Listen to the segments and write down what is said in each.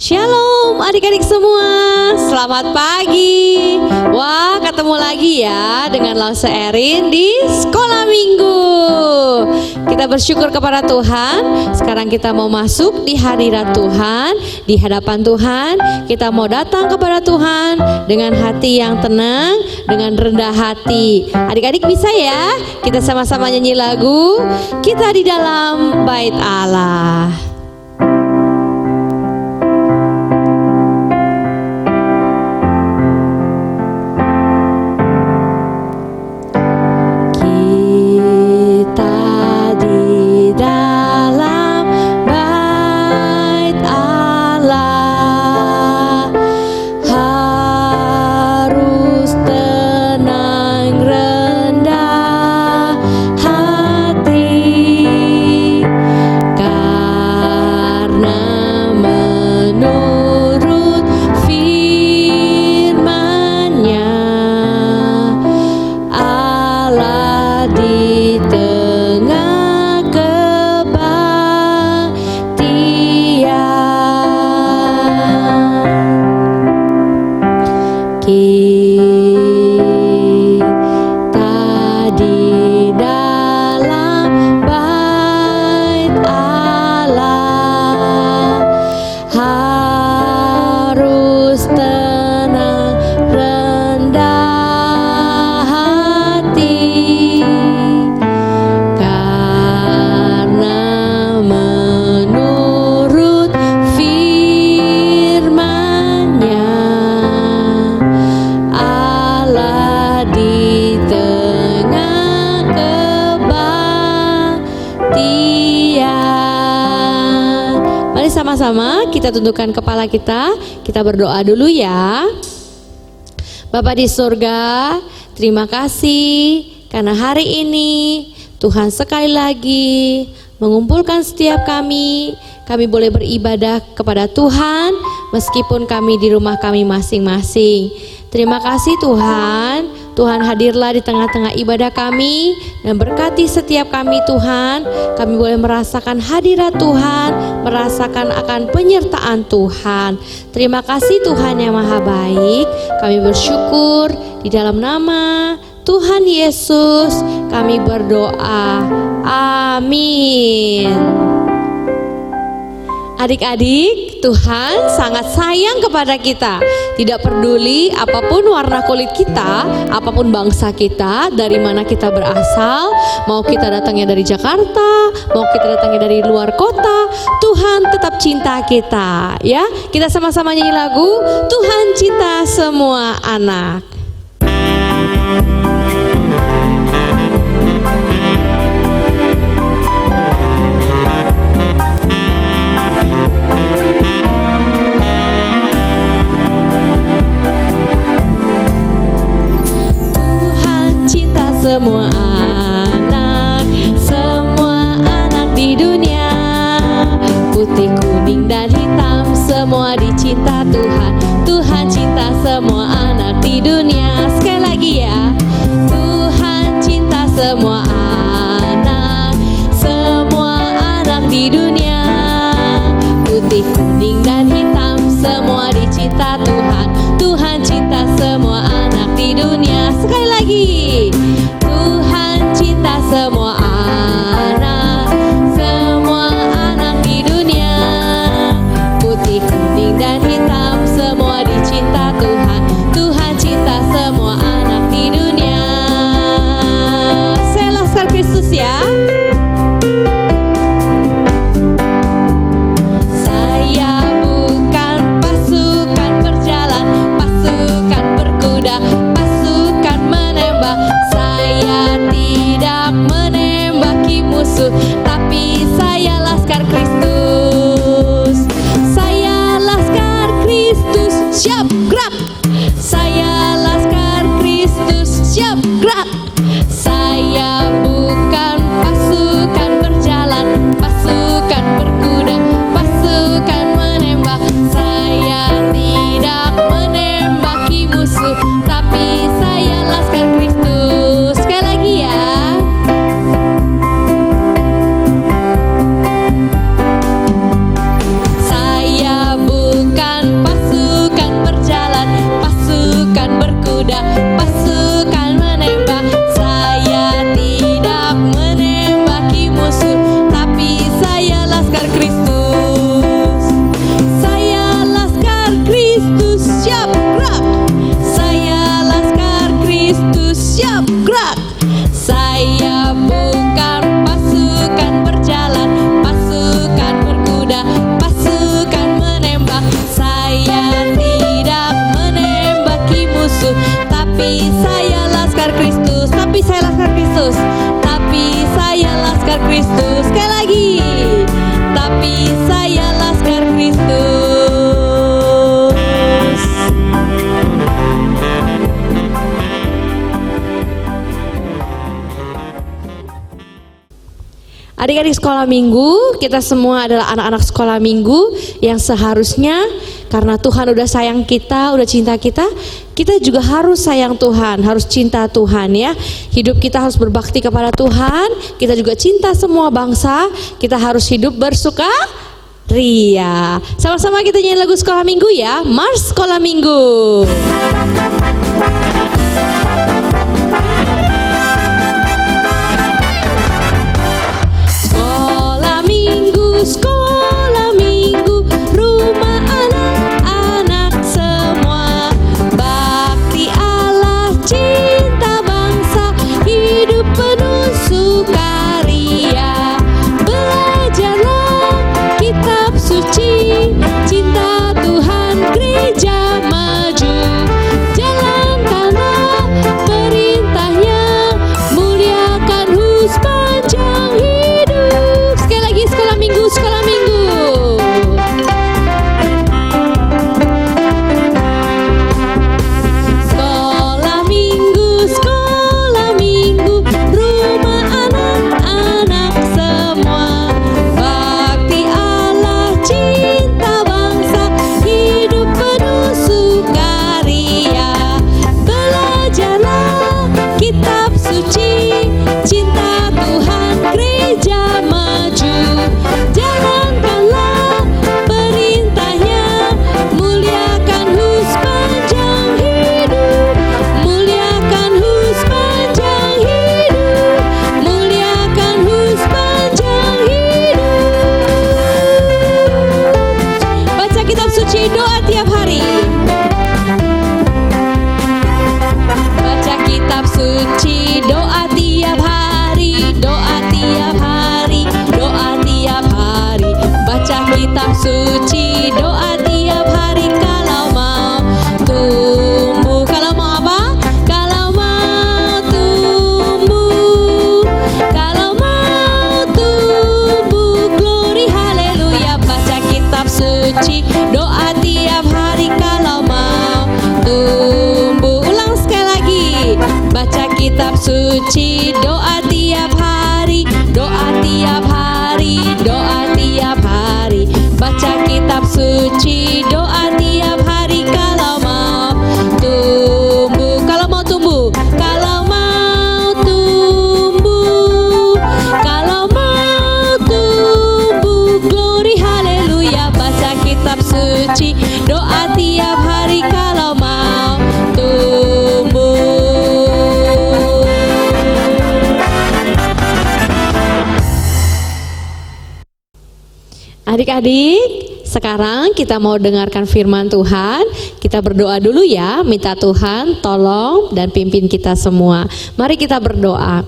Shalom adik-adik semua, selamat pagi. Wah, ketemu lagi ya dengan Lause Erin di Sekolah Minggu. Kita bersyukur kepada Tuhan. Sekarang kita mau masuk di hadirat Tuhan, di hadapan Tuhan. Kita mau datang kepada Tuhan dengan hati yang tenang, dengan rendah hati. Adik-adik bisa ya? Kita sama-sama nyanyi lagu Kita di Dalam Bait Allah. Sama-sama kita tundukkan kepala kita berdoa dulu ya. Bapa di surga, terima kasih karena hari ini Tuhan sekali lagi mengumpulkan setiap kami boleh beribadah kepada Tuhan meskipun kami di rumah kami masing-masing. Terima kasih Tuhan. Tuhan hadirlah di tengah-tengah ibadah kami dan berkati setiap kami Tuhan. Kami boleh merasakan hadirat Tuhan, merasakan akan penyertaan Tuhan. Terima kasih Tuhan yang maha baik. Kami bersyukur di dalam nama Tuhan Yesus kami berdoa. Amin. Adik-adik, Tuhan sangat sayang kepada kita. Tidak peduli apapun warna kulit kita, apapun bangsa kita, dari mana kita berasal, mau kita datangnya dari Jakarta, mau kita datangnya dari luar kota, Tuhan tetap cinta kita. Ya, kita sama-sama nyanyi lagu Tuhan cinta semua anak. Semua anak di dunia, putih, kuning, dan hitam, semua dicinta Tuhan. Tuhan cinta semua anak di dunia. Sekali lagi ya, Tuhan cinta semua anak di dunia, putih, kuning, dan hitam, semua dicinta Tuhan. Tuhan cinta semua anak di dunia. Sekali lagi, cinta semua anak di dunia, putih, kuning, dan hitam, semua dicinta Tuhan. Tuhan cinta semua anak di dunia. Saya Laskar Kristus ya. Saya bukan pasukan berjalan, pasukan berkuda, pasukan menembak. Saya tidak menembaki musuh, tapi saya Laskar Kristus. Saya Laskar Kristus, siap gerak. Saya Laskar Kristus, siap gerak. Saya bukan pasukan berjalan, pasukan berkuda, pasukan menembak. Saya tidak menembaki musuh, tapi saya Laskar Kristus. Sekali lagi ya. Saya bukan Adik-adik sekolah minggu, kita semua adalah anak-anak sekolah minggu yang seharusnya karena Tuhan udah sayang kita, udah cinta kita, kita juga harus sayang Tuhan, harus cinta Tuhan ya. Hidup kita harus berbakti kepada Tuhan, kita juga cinta semua bangsa, kita harus hidup bersukaria. Sama-sama kita nyanyi lagu sekolah minggu ya, Mars Sekolah Minggu. Sekolah minggu, rumah anak-anak semua. Bakti Allah, cinta bangsa, hidup penuh sukaria. Belajarlah kitab suci, cinta Tuhan, gereja maju. Jalankanlah perintahnya, muliakan sepanjang hidup. Sekali lagi, sekolah minggu, sekolah minggu. Sekolah minggu, sekolah minggu, rumah anak-anak semua. Bakti Allah, cinta bangsa, hidup penuh sukaria. Belajarlah kitab suci, cinta Tuhan, gereja maju. Jalankanlah perintahnya, muliakan sepanjang hidup. Muliakan sepanjang hidup. Muliakan sepanjang hidup. Baca kitab suci, doa tiap hari. Baca kitab suci, doa tiap hari. Doa tiap hari, doa tiap hari. Baca kitab suci, doa tiap hari. Kalau mau tumbuh, kalau mau apa? Kalau mau tumbuh, kalau mau tumbuh, glory haleluya. Baca kitab suci, doa tiap hari. Kalau mau tumbuh, ulang sekali lagi. Baca kitab suci, doa tiap hari. Doa tiap hari, doa tiap hari. Baca kitab suci, doa tiap hari. Kalau mau tumbuh, kalau mau tumbuh, kalau mau tumbuh, kalau mau tumbuh, glory haleluya. Baca kitab suci, doa tiap hari. Kalau mau tumbuh. Adik-adik, sekarang kita mau dengarkan firman Tuhan. Kita berdoa dulu ya, minta Tuhan tolong dan pimpin kita semua. Mari kita berdoa.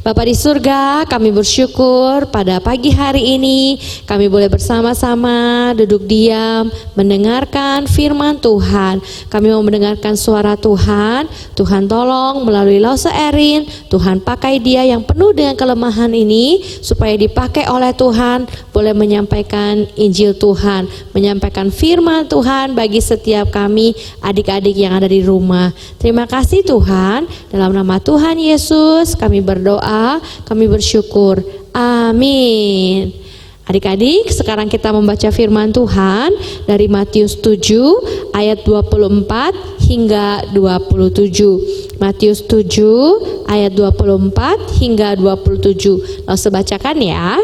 Bapa di surga, kami bersyukur pada pagi hari ini kami boleh bersama-sama duduk diam mendengarkan firman Tuhan. Kami mau mendengarkan suara Tuhan. Tuhan tolong melalui Lause Erin, Tuhan pakai dia yang penuh dengan kelemahan ini supaya dipakai oleh Tuhan, boleh menyampaikan Injil Tuhan, menyampaikan firman Tuhan bagi setiap kami adik-adik yang ada di rumah. Terima kasih Tuhan, dalam nama Tuhan Yesus kami berdoa, kami bersyukur. Amin. Adik-adik, sekarang kita membaca firman Tuhan dari Matius 7 ayat 24 hingga 27. Matius 7 ayat 24 hingga 27. Langsung bacakan ya.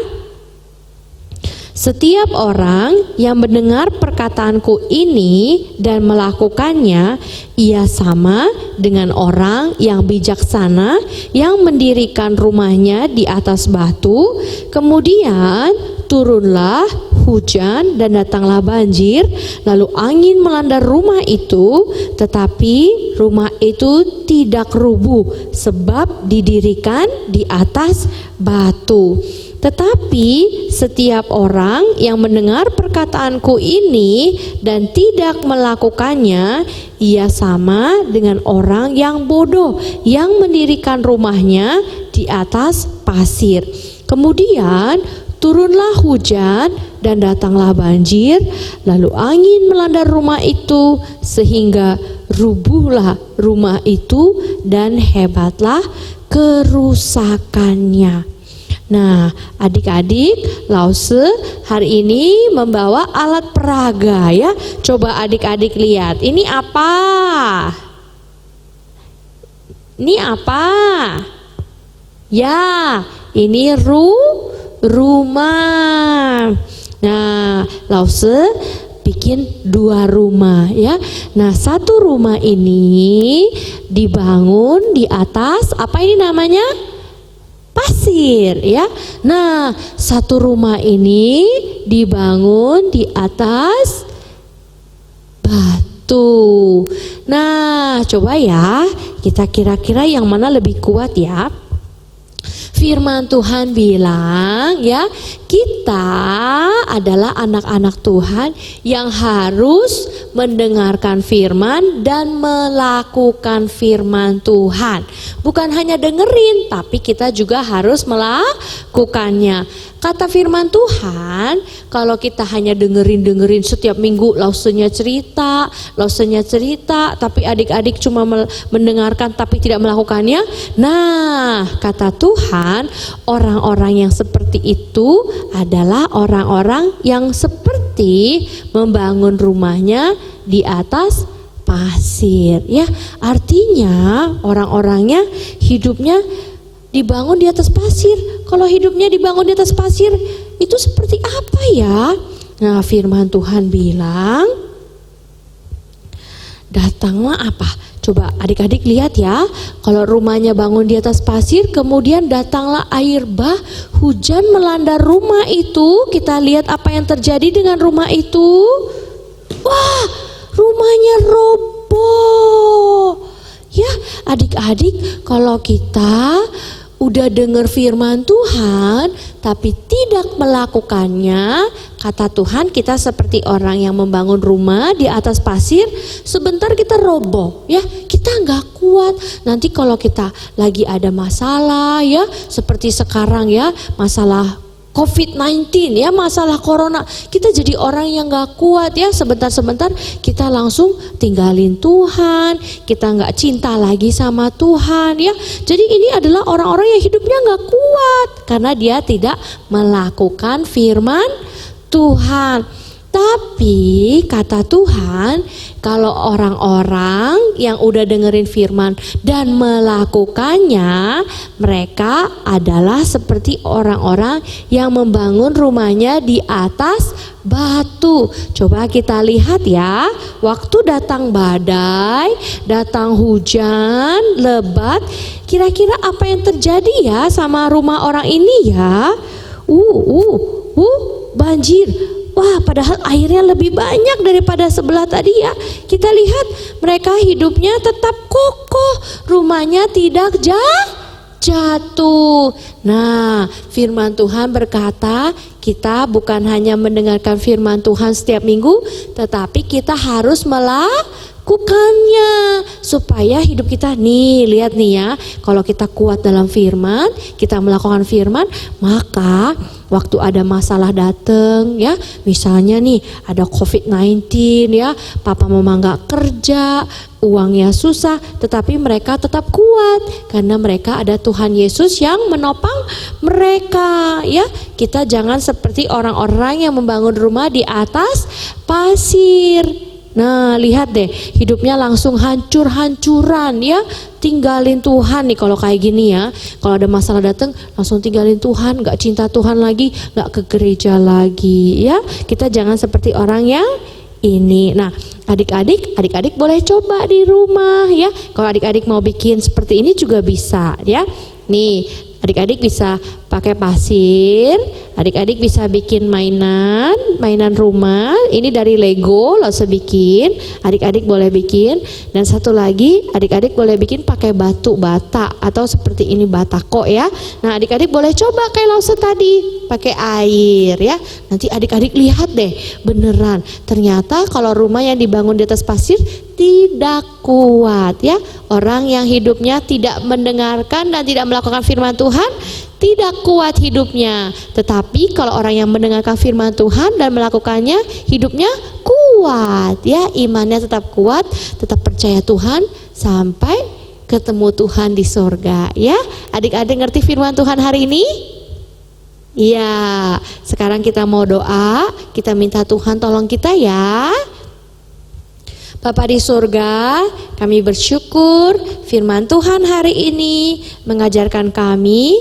Setiap orang yang mendengar perkataanku ini dan melakukannya, ia sama dengan orang yang bijaksana yang mendirikan rumahnya di atas batu. Kemudian turunlah hujan dan datanglah banjir, lalu angin melanda rumah itu, tetapi rumah itu tidak rubuh sebab didirikan di atas batu. Tetapi setiap orang yang mendengar perkataanku ini dan tidak melakukannya, ia sama dengan orang yang bodoh yang mendirikan rumahnya di atas pasir. Kemudian turunlah hujan dan datanglah banjir, lalu angin melanda rumah itu sehingga rubuhlah rumah itu dan hebatlah kerusakannya. Nah, adik-adik, Lause hari ini membawa alat peraga ya. Coba adik-adik lihat, ini apa? Ini apa? Ya, ini rumah. Nah, Lause bikin 2 rumah ya. Nah, 1 rumah ini dibangun di atas apa ini namanya? Pasir ya. Nah, 1 rumah ini dibangun di atas batu. Nah, coba ya, kita kira-kira yang mana lebih kuat ya? Firman Tuhan bilang ya, kita adalah anak-anak Tuhan yang harus mendengarkan firman dan melakukan firman Tuhan. Bukan hanya dengerin, tapi kita juga harus melakukannya. Kata firman Tuhan, kalau kita hanya dengerin setiap minggu lausenya cerita, tapi adik-adik cuma mendengarkan tapi tidak melakukannya. Nah, kata Tuhan, orang-orang yang seperti itu adalah orang-orang yang seperti membangun rumahnya di atas pasir ya. Artinya orang-orangnya hidupnya dibangun di atas pasir. Kalau hidupnya dibangun di atas pasir, itu seperti apa ya? Nah, firman Tuhan bilang, datanglah apa? Coba adik-adik lihat ya. Kalau rumahnya bangun di atas pasir, kemudian datanglah air bah, hujan melanda rumah itu. Kita lihat apa yang terjadi dengan rumah itu. Wah, rumahnya roboh. Ya, adik-adik, kalau kita udah dengar firman Tuhan tapi tidak melakukannya, kata Tuhan kita seperti orang yang membangun rumah di atas pasir. Sebentar kita roboh ya, kita nggak kuat. Nanti kalau kita lagi ada masalah ya, seperti sekarang ya, masalah COVID-19 ya, masalah corona, kita jadi orang yang gak kuat ya. Sebentar-sebentar kita langsung tinggalin Tuhan, kita gak cinta lagi sama Tuhan ya. Jadi ini adalah orang-orang yang hidupnya gak kuat karena dia tidak melakukan firman Tuhan. Tapi kata Tuhan, kalau orang-orang yang udah dengerin firman dan melakukannya, mereka adalah seperti orang-orang yang membangun rumahnya di atas batu. Coba kita lihat ya, waktu datang badai, datang hujan lebat, kira-kira apa yang terjadi ya sama rumah orang ini ya? Banjir. Wah, padahal airnya lebih banyak daripada sebelah tadi ya. Kita lihat mereka hidupnya tetap kokoh, rumahnya tidak jatuh. Nah, firman Tuhan berkata, kita bukan hanya mendengarkan firman Tuhan setiap minggu, tetapi kita harus melakukannya supaya hidup kita nih, lihat nih ya, kalau kita kuat dalam firman, kita melakukan firman, maka waktu ada masalah datang ya, misalnya nih ada COVID-19 ya, papa mama gak kerja, uangnya susah, tetapi mereka tetap kuat karena mereka ada Tuhan Yesus yang menopang mereka ya. Kita jangan seperti orang-orang yang membangun rumah di atas pasir. Nah, lihat deh, hidupnya langsung hancur-hancuran ya. Tinggalin Tuhan nih kalau kayak gini ya. Kalau ada masalah datang langsung tinggalin Tuhan, gak cinta Tuhan lagi, gak ke gereja lagi ya. Kita jangan seperti orang yang ini. Nah, adik-adik boleh coba di rumah ya. Kalau adik-adik mau bikin seperti ini juga bisa ya. Nih, adik-adik bisa pakai pasir, adik-adik bisa bikin mainan rumah. Ini dari Lego, Lause bikin, adik-adik boleh bikin. Dan satu lagi, adik-adik boleh bikin pakai batu bata atau seperti ini batako ya. Nah, adik-adik boleh coba kayak Lause tadi, pakai air ya. Nanti adik-adik lihat deh, beneran ternyata kalau rumah yang dibangun di atas pasir tidak kuat ya. Orang yang hidupnya tidak mendengarkan dan tidak melakukan firman Tuhan tidak kuat hidupnya. Tetapi kalau orang yang mendengarkan firman Tuhan dan melakukannya, hidupnya kuat ya, imannya tetap kuat, tetap percaya Tuhan sampai ketemu Tuhan di surga ya. Adik-adik ngerti firman Tuhan hari ini? Iya, sekarang kita mau doa, kita minta Tuhan tolong kita ya. Bapa di surga, kami bersyukur firman Tuhan hari ini mengajarkan kami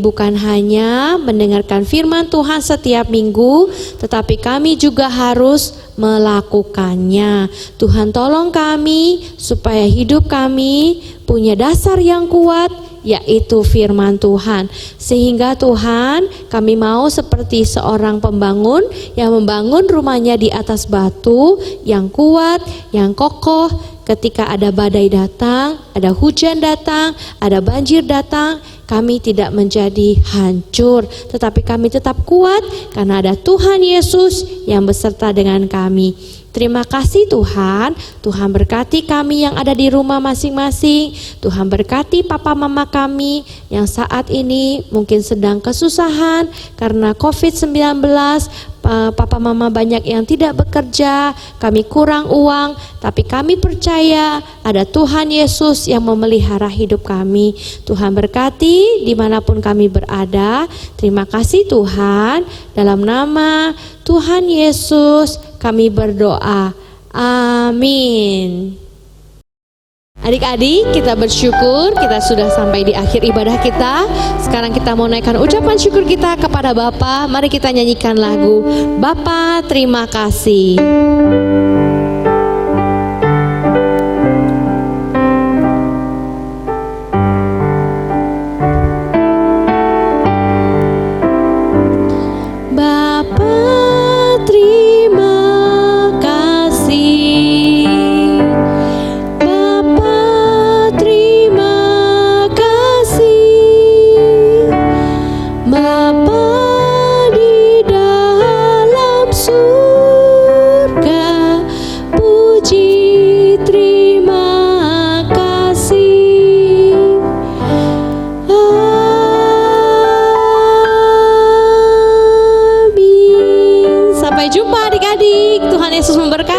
bukan hanya mendengarkan firman Tuhan setiap minggu, tetapi kami juga harus melakukannya. Tuhan tolong kami supaya hidup kami punya dasar yang kuat, yaitu firman Tuhan. Sehingga Tuhan, kami mau seperti seorang pembangun yang membangun rumahnya di atas batu yang kuat, yang kokoh. Ketika ada badai datang, ada hujan datang, ada banjir datang, kami tidak menjadi hancur, tetapi kami tetap kuat karena ada Tuhan Yesus yang beserta dengan kami. Terima kasih Tuhan, Tuhan berkati kami yang ada di rumah masing-masing. Tuhan berkati papa mama kami yang saat ini mungkin sedang kesusahan karena COVID-19. Papa mama banyak yang tidak bekerja, kami kurang uang, tapi kami percaya ada Tuhan Yesus yang memelihara hidup kami. Tuhan berkati dimanapun kami berada. Terima kasih Tuhan, dalam nama Tuhan Yesus kami berdoa. Amin. Adik-adik, kita bersyukur kita sudah sampai di akhir ibadah kita. Sekarang kita mau naikkan ucapan syukur kita kepada Bapa. Mari kita nyanyikan lagu Bapa Terima Kasih. Yesus memberkati.